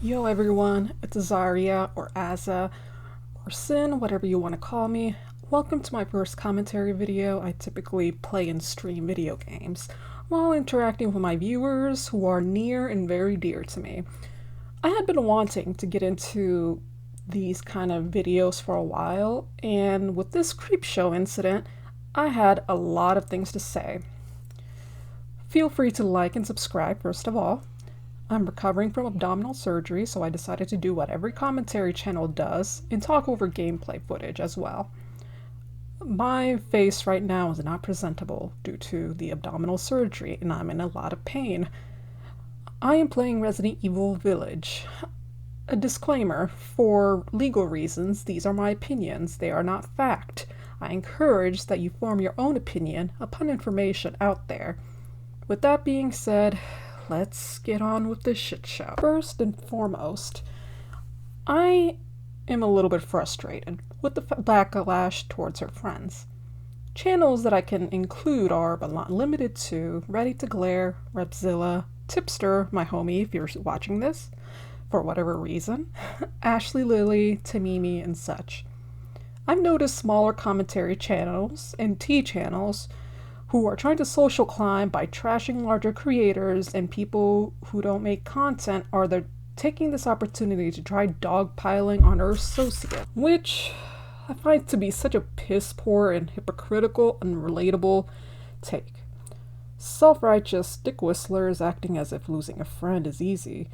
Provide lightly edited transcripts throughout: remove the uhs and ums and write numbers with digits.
Yo everyone, it's Azaria or Azza or Sin, whatever you want to call me. Welcome to my first commentary video. I typically play and stream video games while interacting with my viewers who are near and very dear to me. I had been wanting to get into these kind of videos for a while, and with this Creepshow incident, I had a lot of things to say. Feel free to like and subscribe first of all. I'm recovering from abdominal surgery, so I decided to do what every commentary channel does and talk over gameplay footage as well. My face right now is not presentable due to the abdominal surgery, and I'm in a lot of pain. I am playing Resident Evil Village. A disclaimer, for legal reasons, these are my opinions. They are not fact. I encourage that you form your own opinion upon information out there. With that being said, let's get on with this shit show. First and foremost, I am a little bit frustrated with the backlash towards her friends. Channels that I can include are, but not limited to, Ready to Glare, Repzilla, Tipster, my homie if you're watching this, for whatever reason, Ashley Lily, Tamimi, and such. I've noticed smaller commentary channels and T channels who are trying to social climb by trashing larger creators, and people who don't make content are taking this opportunity to try dogpiling on her associate, which I find to be such a piss poor and hypocritical and relatable take. Self-righteous dick whistlers acting as if losing a friend is easy.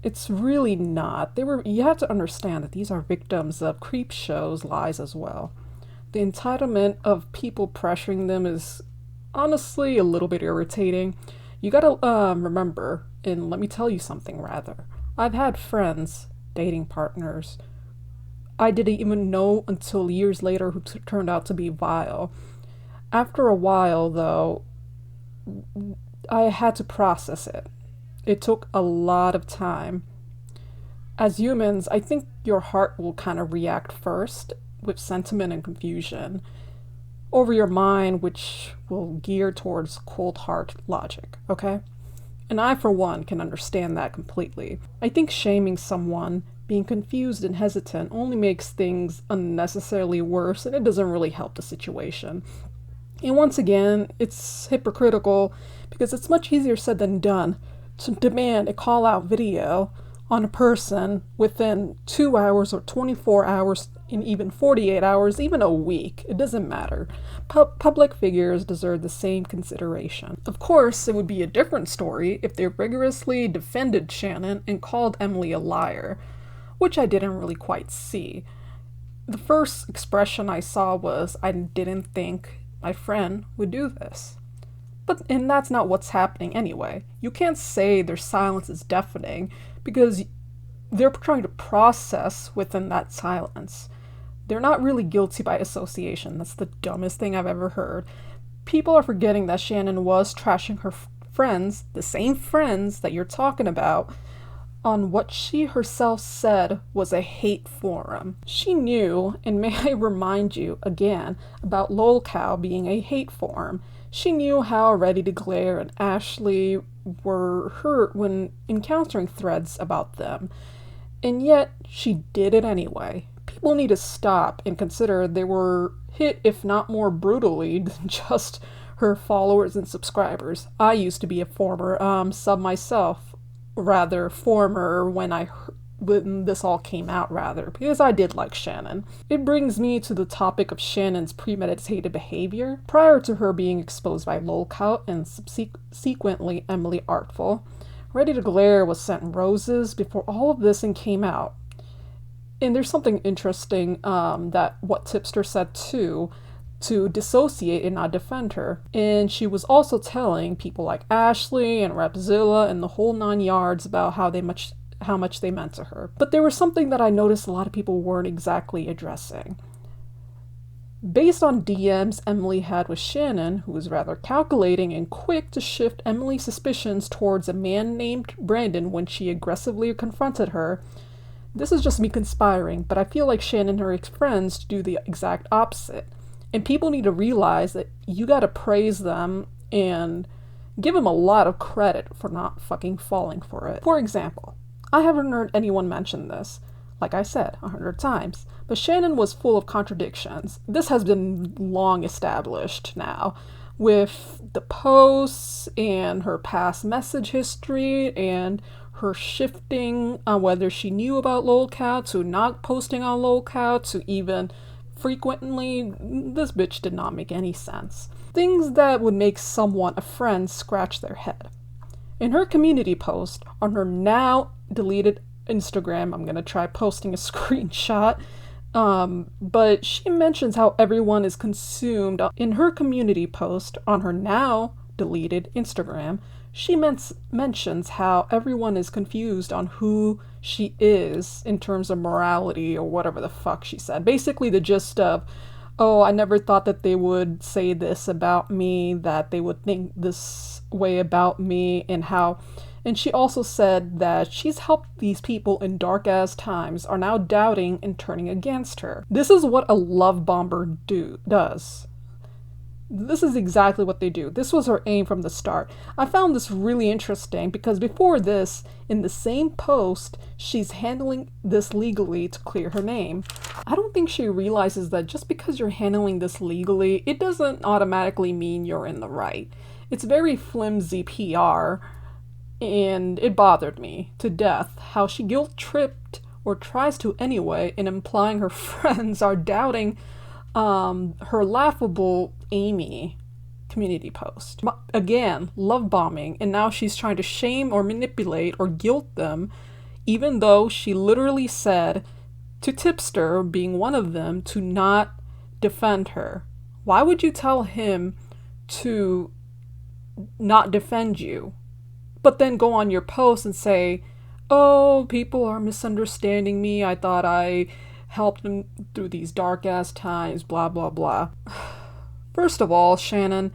It's really not. You have to understand that these are victims of Creepshow's lies as well. The entitlement of people pressuring them is honestly a little bit irritating. You gotta remember, and let me tell you something rather. I've had friends, dating partners, I didn't even know until years later who turned out to be vile. After a while, though, I had to process it. It took a lot of time. As humans, I think your heart will kind of react first with sentiment and confusion over your mind, which will gear towards cold heart logic, okay? And I, for one, can understand that completely. I think shaming someone, being confused and hesitant, only makes things unnecessarily worse, and it doesn't really help the situation. And once again, it's hypocritical because it's much easier said than done to demand a call-out video on a person within 2 hours or 24 hours, in even 48 hours, even a week. It doesn't matter. Public figures deserve the same consideration. Of course, it would be a different story if they rigorously defended Shannon and called Emily a liar, which I didn't really quite see. The first expression I saw was, I didn't think my friend would do this. And that's not what's happening anyway. You can't say their silence is deafening because they're trying to process within that silence. They're not really guilty by association. That's the dumbest thing I've ever heard. People are forgetting that Shannon was trashing her friends, the same friends that you're talking about, on what she herself said was a hate forum. She knew, and may I remind you again about lolcow being a hate forum. She knew how Ready to Glare and Ashley were hurt when encountering threads about them, and yet she did it anyway. People need to stop and consider they were hit, if not more brutally, than just her followers and subscribers. I used to be a former sub myself, rather former when this all came out, rather, because I did like Shannon. It brings me to the topic of Shannon's premeditated behavior. Prior to her being exposed by lolcow and subsequently Emily Artful, Ready to Glare was sent roses before all of this and came out. And there's something interesting that what Tipster said too, to dissociate and not defend her. And she was also telling people like Ashley and Repzilla and the whole 9 yards about how much they meant to her. But there was something that I noticed a lot of people weren't exactly addressing. Based on DMs Emily had with Shannon, who was rather calculating and quick to shift Emily's suspicions towards a man named Brandon when she aggressively confronted her, this is just me conspiring, but I feel like Shannon and her friends do the exact opposite. And people need to realize that you gotta praise them and give them a lot of credit for not fucking falling for it. For example, I haven't heard anyone mention this, like I said, 100 times. But Shannon was full of contradictions. This has been long established now, with the posts and her past message history and her shifting on whether she knew about lolcow to not posting on lolcow to even frequently. This bitch did not make any sense. Things that would make someone, a friend, scratch their head. In her community post on her now deleted Instagram, I'm gonna try posting a screenshot, but she mentions how everyone is consumed. In her community post on her now deleted Instagram, she mentions how everyone is confused on who she is in terms of morality or whatever the fuck she said. Basically the gist of, oh, I never thought that they would say this about me, that they would think this way about me, and she also said that she's helped these people in dark ass times are now doubting and turning against her. This is what a love bomber does. This is exactly what they do. This was her aim from the start. I found this really interesting because before this, in the same post, she's handling this legally to clear her name. I don't think she realizes that just because you're handling this legally, it doesn't automatically mean you're in the right. It's very flimsy PR, and it bothered me to death how she guilt-tripped, or tries to anyway, in implying her friends are doubting her laughable Amy community post. Again, love bombing, and now she's trying to shame or manipulate or guilt them, even though she literally said to Tipster, being one of them, to not defend her. Why would you tell him to not defend you, but then go on your post and say, oh, people are misunderstanding me, I thought I helped them through these dark ass times, blah blah blah. First of all, Shannon,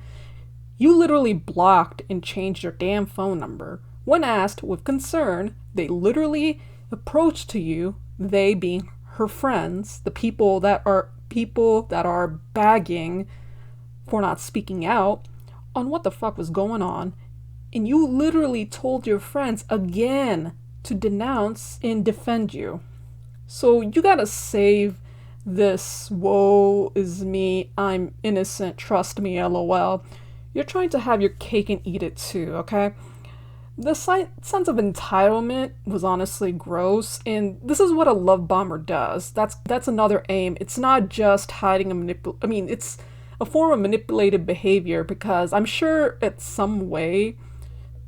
you literally blocked and changed your damn phone number. When asked with concern, they literally approached to you, they being her friends, the people that are bagging for not speaking out on what the fuck was going on, and you literally told your friends again to denounce and defend you. So you gotta save this woe is me, I'm innocent, trust me, lol. You're trying to have your cake and eat it too, okay? The sense of entitlement was honestly gross, and this is what a love bomber does. That's another aim. It's not just hiding it's a form of manipulative behavior, because I'm sure at some way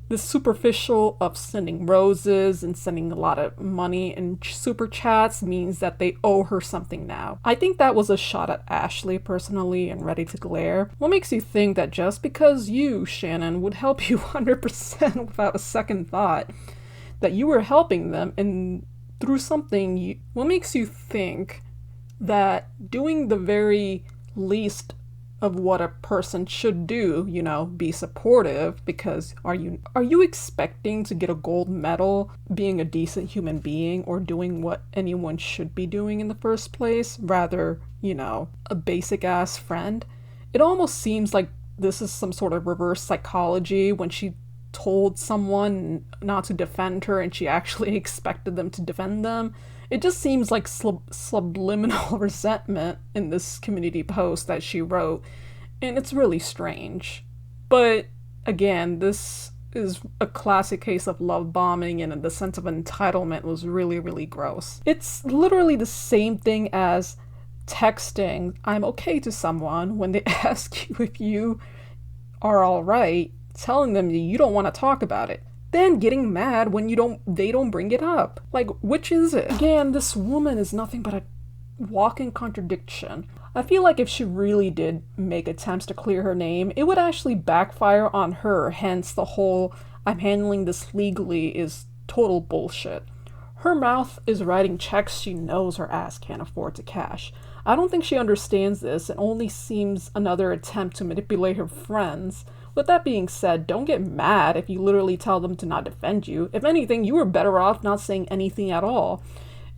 the superficial of sending roses and sending a lot of money and super chats means that they owe her something now. I think that was a shot at Ashley personally and ready to glare. What makes you think that just because you, Shannon, would help you 100% without a second thought, that you were helping them and through something, what makes you think that doing the very least of what a person should do, be supportive, because are you expecting to get a gold medal being a decent human being or doing what anyone should be doing in the first place, rather, a basic ass friend? It almost seems like this is some sort of reverse psychology when she told someone not to defend her and she actually expected them to defend them. It just seems like subliminal resentment in this community post that she wrote, and it's really strange. But again, this is a classic case of love bombing, and the sense of entitlement was really, really gross. It's literally the same thing as texting "I'm okay" to someone when they ask you if you are all right, telling them you don't want to talk about it, then getting mad when they don't bring it up. Like, which is it? Again, this woman is nothing but a walking contradiction. I feel like if she really did make attempts to clear her name, it would actually backfire on her, hence the whole "I'm handling this legally" is total bullshit. Her mouth is writing checks she knows her ass can't afford to cash. I don't think she understands this. It only seems another attempt to manipulate her friends. With that being said, don't get mad if you literally tell them to not defend you. If anything, you were better off not saying anything at all.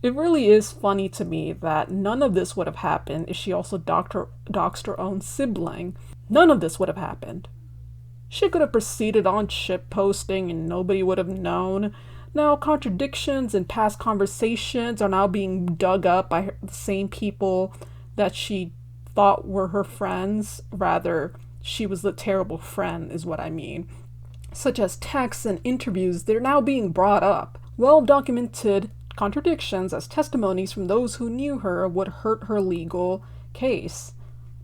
It really is funny to me that none of this would have happened if she also doxed her own sibling. None of this would have happened. She could have proceeded on shit posting and nobody would have known. Now, contradictions in past conversations are now being dug up by the same people that she thought were her friends. Rather, she was the terrible friend, is what I mean. Such as texts and interviews, they're now being brought up. Well documented contradictions as testimonies from those who knew her would hurt her legal case.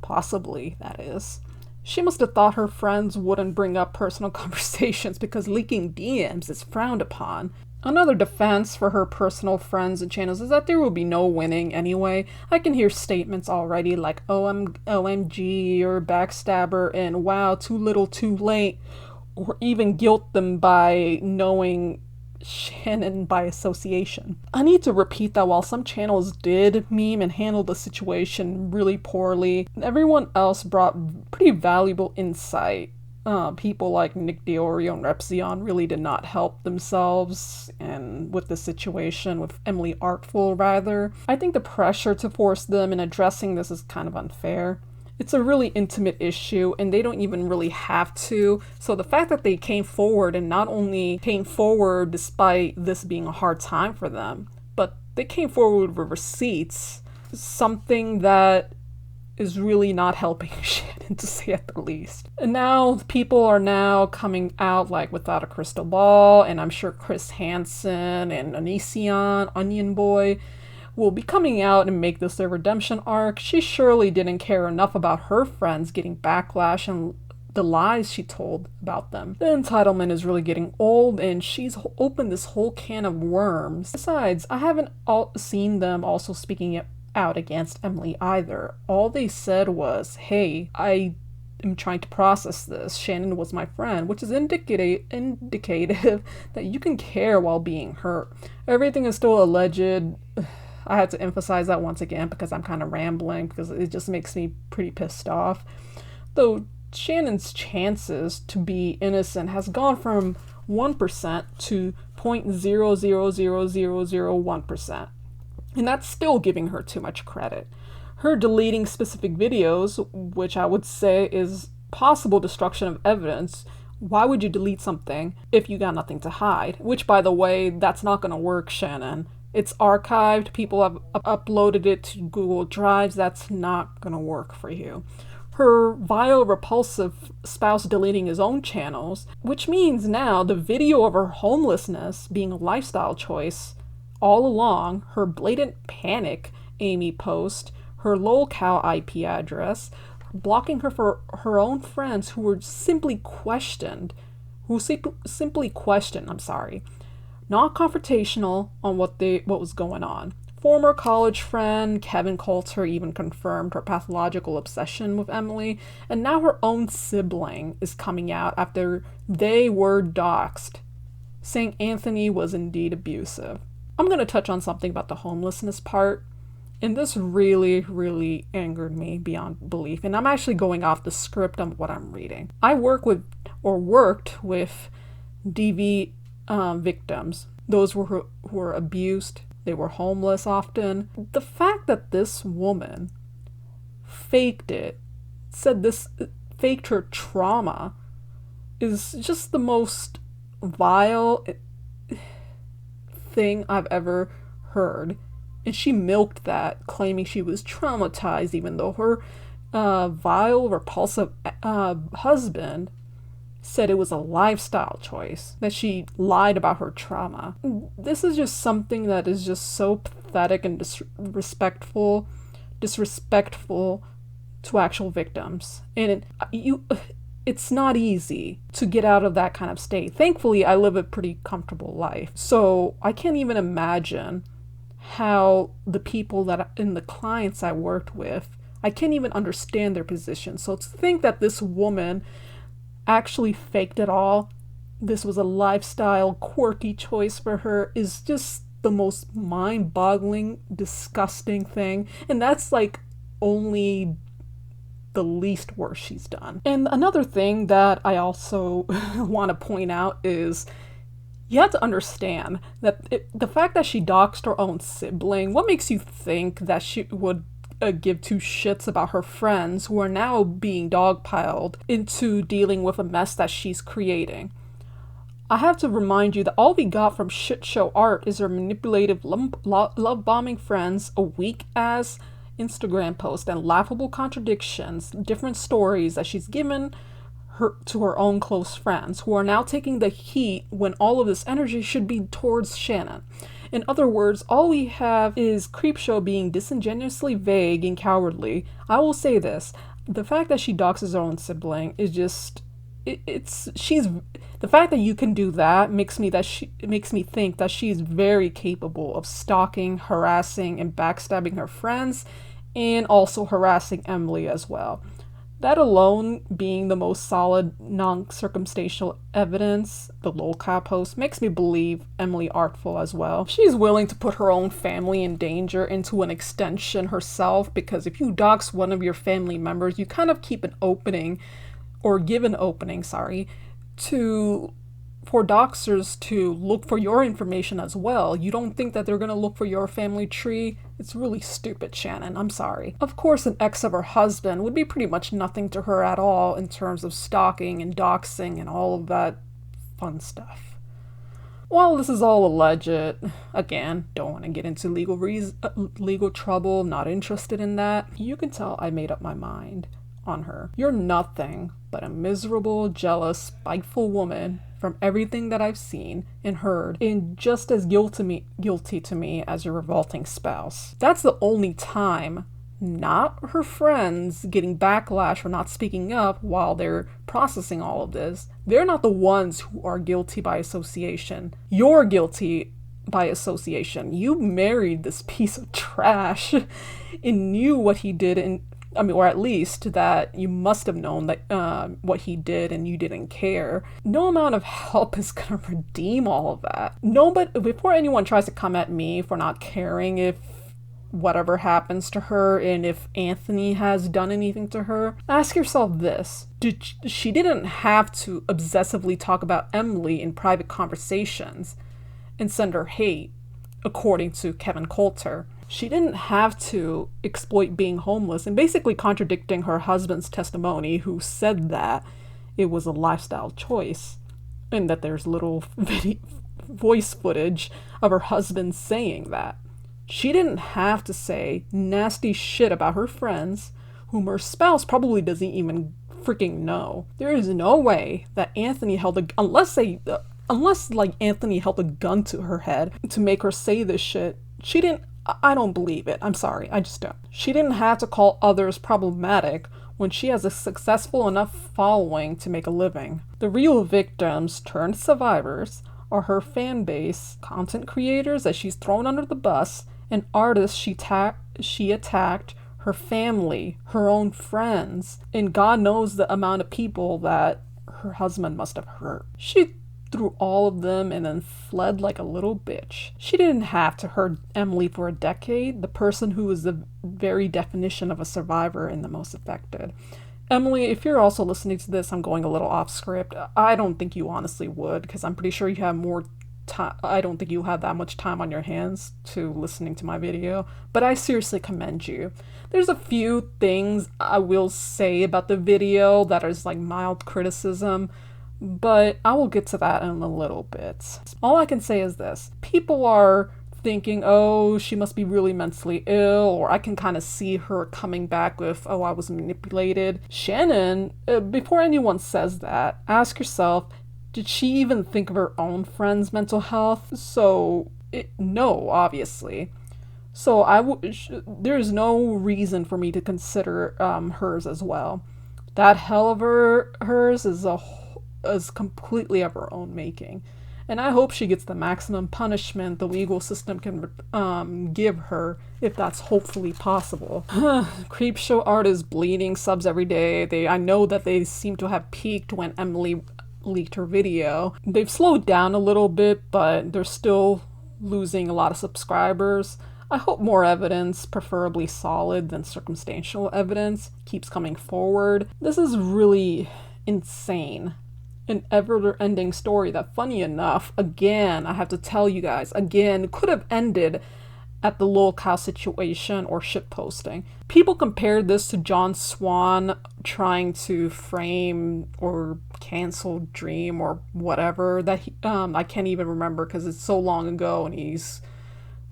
Possibly, that is. She must have thought her friends wouldn't bring up personal conversations because leaking DMs is frowned upon. Another defense for her personal friends and channels is that there will be no winning anyway. I can hear statements already like OMG or backstabber and wow, too little too late, or even guilt them by knowing Shannon by association. I need to repeat that while some channels did meme and handle the situation really poorly, everyone else brought pretty valuable insight. People like Nick Diorio and Repzion really did not help themselves and with the situation, with Emily Artful rather. I think the pressure to force them in addressing this is kind of unfair. It's a really intimate issue and they don't even really have to. So the fact that they came forward and not only came forward despite this being a hard time for them, but they came forward with receipts, something that is really not helping Shannon, to say at the least. And now people are now coming out like Without a Crystal Ball, and I'm sure Chris Hansen and Onision, Onion Boy, will be coming out and make this their redemption arc. She surely didn't care enough about her friends getting backlash and the lies she told about them. The entitlement is really getting old and she's opened this whole can of worms. Besides, I haven't seen them also speaking out against Emily either. All they said was, hey, I am trying to process this. Shannon was my friend, which is indicative that you can care while being hurt. Everything is still alleged. I had to emphasize that once again because I'm kind of rambling because it just makes me pretty pissed off. Though Shannon's chances to be innocent has gone from 1% to 0.000001%. And that's still giving her too much credit. Her deleting specific videos, which I would say is possible destruction of evidence. Why would you delete something if you got nothing to hide? Which, by the way, that's not going to work, Shannon. It's archived, people have uploaded it to Google Drives, that's not gonna work for you. Her vile, repulsive spouse deleting his own channels, which means now the video of her homelessness being a lifestyle choice all along, her blatant panic Amy post, her lolcow IP address, blocking her for her own friends who were simply questioned, not confrontational on what was going on. Former college friend Kevin Coulter even confirmed her pathological obsession with Emily, and now her own sibling is coming out after they were doxxed, saying Anthony was indeed abusive. I'm going to touch on something about the homelessness part, and this really, really angered me beyond belief, and I'm actually going off the script of what I'm reading. I worked with DV victims, those who were abused, they were homeless often. The fact that this woman faked her trauma is just the most vile thing I've ever heard. And she milked that, claiming she was traumatized, even though her vile, repulsive husband said it was a lifestyle choice, that she lied about her trauma. This is just something that is just so pathetic and disrespectful to actual victims. And it's not easy to get out of that kind of state. Thankfully, I live a pretty comfortable life, so I can't even imagine how the people the clients I worked with, I can't even understand their position. So to think that this woman actually faked it all, this was a lifestyle quirky choice for her, is just the most mind-boggling, disgusting thing. And that's like only the least worst she's done. And another thing that I also want to point out is you have to understand that the fact that she doxed her own sibling, what makes you think that she would give two shits about her friends who are now being dogpiled into dealing with a mess that she's creating? I have to remind you that all we got from shit show art is her manipulative love bombing friends, a weak ass Instagram post, and laughable contradictions, different stories that she's given to her own close friends, who are now taking the heat when all of this energy should be towards Shannon. In other words, all we have is Creepshow being disingenuously vague and cowardly. I will say this: the fact that she doxes her own sibling is just she's the fact that you can do that makes me think that she's very capable of stalking, harassing, and backstabbing her friends, and also harassing Emily as well. That alone being the most solid non-circumstantial evidence, the lolcat post, makes me believe Emily artful as well. She's willing to put her own family in danger into an extension herself, because if you dox one of your family members, you kind of keep an opening, or give an opening, for doxers to look for your information as well. You don't think that they're going to look for your family tree? It's really stupid, Shannon. I'm sorry. Of course, an ex of her husband would be pretty much nothing to her at all in terms of stalking and doxing and all of that fun stuff. While this is all alleged, again, don't want to get into legal trouble, not interested in that. You can tell I made up my mind on her. You're nothing but a miserable, jealous, spiteful woman from everything that I've seen and heard, and just as guilty to me as your revolting spouse. That's the only time, not her friends getting backlash for not speaking up while they're processing all of this. They're not the ones who are guilty by association. You're guilty by association. You married this piece of trash and knew what he did, or at least that you must have known that what he did, and you didn't care. No amount of help is gonna redeem all of that. No, but before anyone tries to come at me for not caring if whatever happens to her and if Anthony has done anything to her, ask yourself this: she didn't have to obsessively talk about Emily in private conversations and send her hate, according to Kevin Coulter. She didn't have to exploit being homeless and basically contradicting her husband's testimony, who said that it was a lifestyle choice and that there's little voice footage of her husband saying that. She didn't have to say nasty shit about her friends, whom her spouse probably doesn't even freaking know. There is no way that Anthony unless Anthony held a gun to her head to make her say this shit. I don't believe it. I'm sorry. I just don't. She didn't have to call others problematic when she has a successful enough following to make a living. The real victims turned survivors are her fan base, content creators that she's thrown under the bus, and artists she attacked, her family, her own friends, and God knows the amount of people that her husband must have hurt. She through all of them and then fled like a little bitch. She didn't have to hurt Emily for a decade, the person who is the very definition of a survivor and the most affected. Emily, if you're also listening to this, I'm going a little off script. I don't think you honestly would, because I'm pretty sure you have more time. I don't think you have that much time on your hands to listening to my video, but I seriously commend you. There's a few things I will say about the video that is like mild criticism, but I will get to that in a little bit. All I can say is this: people are thinking, oh, she must be really mentally ill, or I can kind of see her coming back with, oh, I was manipulated. Shannon, before anyone says that, ask yourself, did she even think of her own friend's mental health? No, obviously. So there's no reason for me to consider hers as well. That hell of hers is completely of her own making, and I hope she gets the maximum punishment the legal system can give her, if that's hopefully possible. Creepshow art is bleeding subs every day. I know that they seem to have peaked when Emily leaked her video. They've slowed down a little bit, but they're still losing a lot of subscribers. I hope more evidence, preferably solid than circumstantial evidence, keeps coming forward. This is really insane. An ever-ending story that, funny enough, again, I have to tell you guys, again, could have ended at the lolcow situation or shitposting. People compared this to John Swan trying to frame or cancel Dream or whatever that I can't even remember because it's so long ago, and he's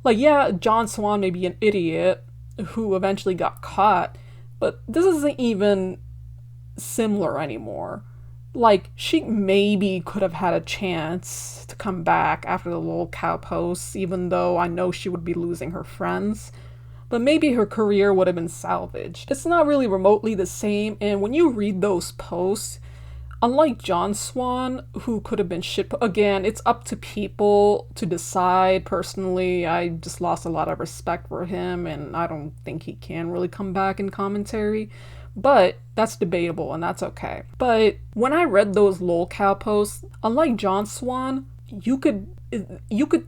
like, yeah, John Swan may be an idiot who eventually got caught, but this isn't even similar anymore. Like, she maybe could have had a chance to come back after the lolcow posts, even though I know she would be losing her friends. But maybe her career would have been salvaged. It's not really remotely the same, and when you read those posts, unlike John Swan, who could have been again, it's up to people to decide. Personally, I just lost a lot of respect for him, and I don't think he can really come back in commentary. But that's debatable, and that's okay. But when I read those lolcow posts, unlike John Swan, you could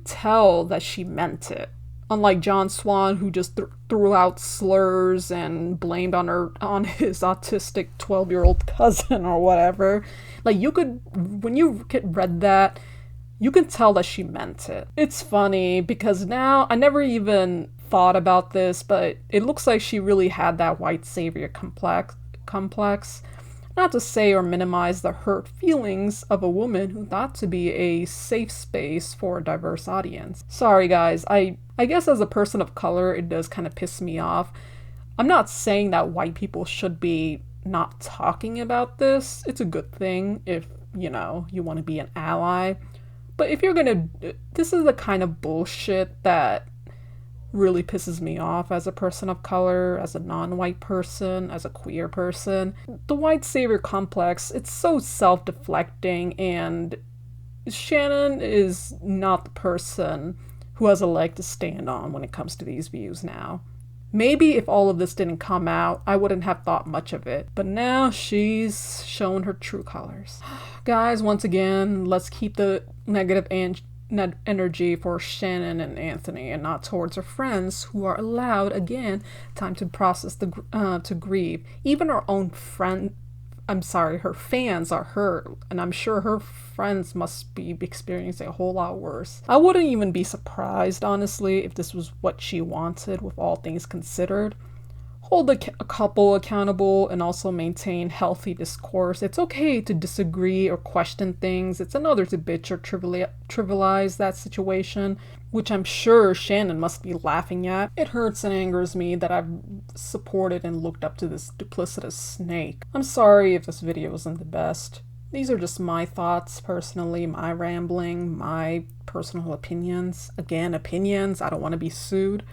tell that she meant it. Unlike John Swan, who just threw out slurs and blamed on his autistic 12-year-old cousin or whatever. Like, when you read that, you can tell that she meant it. It's funny because now I never even thought about this, but it looks like she really had that white savior complex. Not to say or minimize the hurt feelings of a woman who thought to be a safe space for a diverse audience. Sorry guys, I guess as a person of color, it does kind of piss me off. I'm not saying that white people should be not talking about this. It's a good thing if, you want to be an ally. But if you're gonna, this is the kind of bullshit that really pisses me off as a person of color, as a non-white person, as a queer person. The white savior complex, it's so self-deflecting, and Shannon is not the person who has a leg to stand on when it comes to these views now. Maybe if all of this didn't come out, I wouldn't have thought much of it, but now she's shown her true colors. Guys, once again, let's keep the negative energy for Shannon and Anthony and not towards her friends who are allowed, again, time to process to grieve. Even her own her fans are hurt, and I'm sure her friends must be experiencing a whole lot worse. I wouldn't even be surprised, honestly, if this was what she wanted, with all things considered. Hold a couple accountable and also maintain healthy discourse. It's okay to disagree or question things. It's another to bitch or trivialize that situation, which I'm sure Shannon must be laughing at. It hurts and angers me that I've supported and looked up to this duplicitous snake. I'm sorry if this video isn't the best. These are just my thoughts personally, my rambling, my personal opinions. Again, opinions. I don't want to be sued.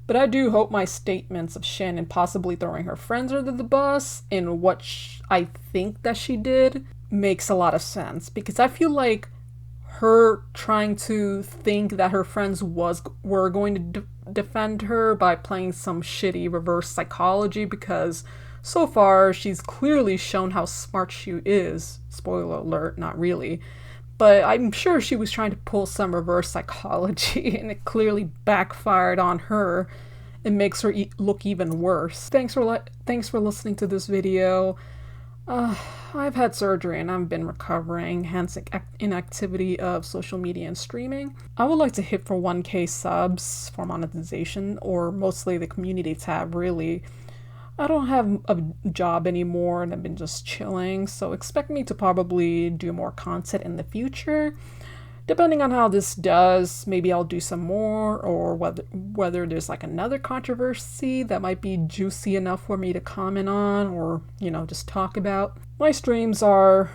But I do hope my statements of Shannon possibly throwing her friends under the bus and what I think that she did makes a lot of sense. Because I feel like her trying to think that her friends were going to defend her by playing some shitty reverse psychology, because so far she's clearly shown how smart she is. Spoiler alert, not really. But I'm sure she was trying to pull some reverse psychology, and it clearly backfired on her. It makes her look even worse. Thanks for listening to this video. I've had surgery and I've been recovering, hence inactivity of social media and streaming. I would like to hit for 1K subs for monetization, or mostly the community tab, really. I don't have a job anymore and I've been just chilling, so expect me to probably do more content in the future. Depending on how this does, maybe I'll do some more, or whether there's like another controversy that might be juicy enough for me to comment on, or, just talk about. My streams are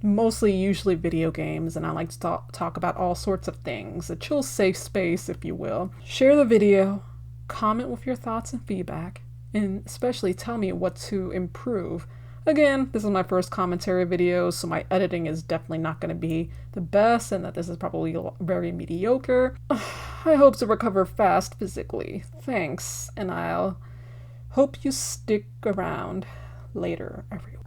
mostly usually video games, and I like to talk about all sorts of things. A chill safe space, if you will. Share the video, comment with your thoughts and feedback, and especially tell me what to improve. Again, this is my first commentary video, so my editing is definitely not going to be the best, and that this is probably very mediocre. I hope to recover fast physically. Thanks, and I'll hope you stick around later, everyone.